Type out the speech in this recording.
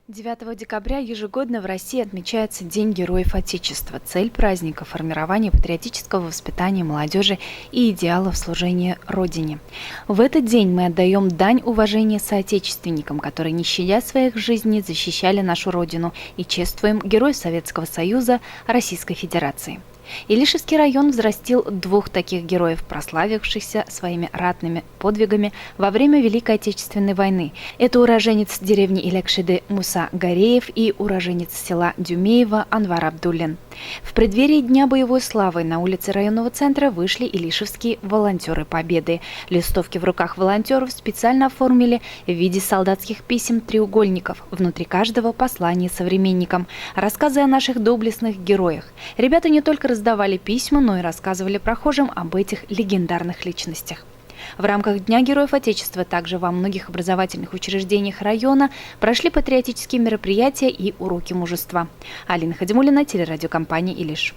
9 декабря ежегодно в России отмечается День Героев Отечества. Цель праздника – формирование патриотического воспитания молодежи и идеалов служения Родине. В этот день мы отдаем дань уважения соотечественникам, которые, не щадя своих жизней, защищали нашу Родину, и чествуем Героев Советского Союза Российской Федерации. Илишевский район взрастил двух таких героев, прославившихся своими ратными подвигами во время Великой Отечественной войны. Это уроженец деревни Илекшиды Муса Гареев и уроженец села Дюмеево Анвар Абдуллин. В преддверии Дня боевой славы на улице районного центра вышли илишевские волонтеры Победы. Листовки в руках волонтеров специально оформили в виде солдатских писем-треугольников. Внутри каждого послание современникам, рассказы о наших доблестных героях. Ребята не только раздавали письма, но и рассказывали прохожим об этих легендарных личностях. В рамках Дня Героев Отечества также во многих образовательных учреждениях района прошли патриотические мероприятия и уроки мужества. Алина Хадимуллина, телерадиокомпания «Илиш».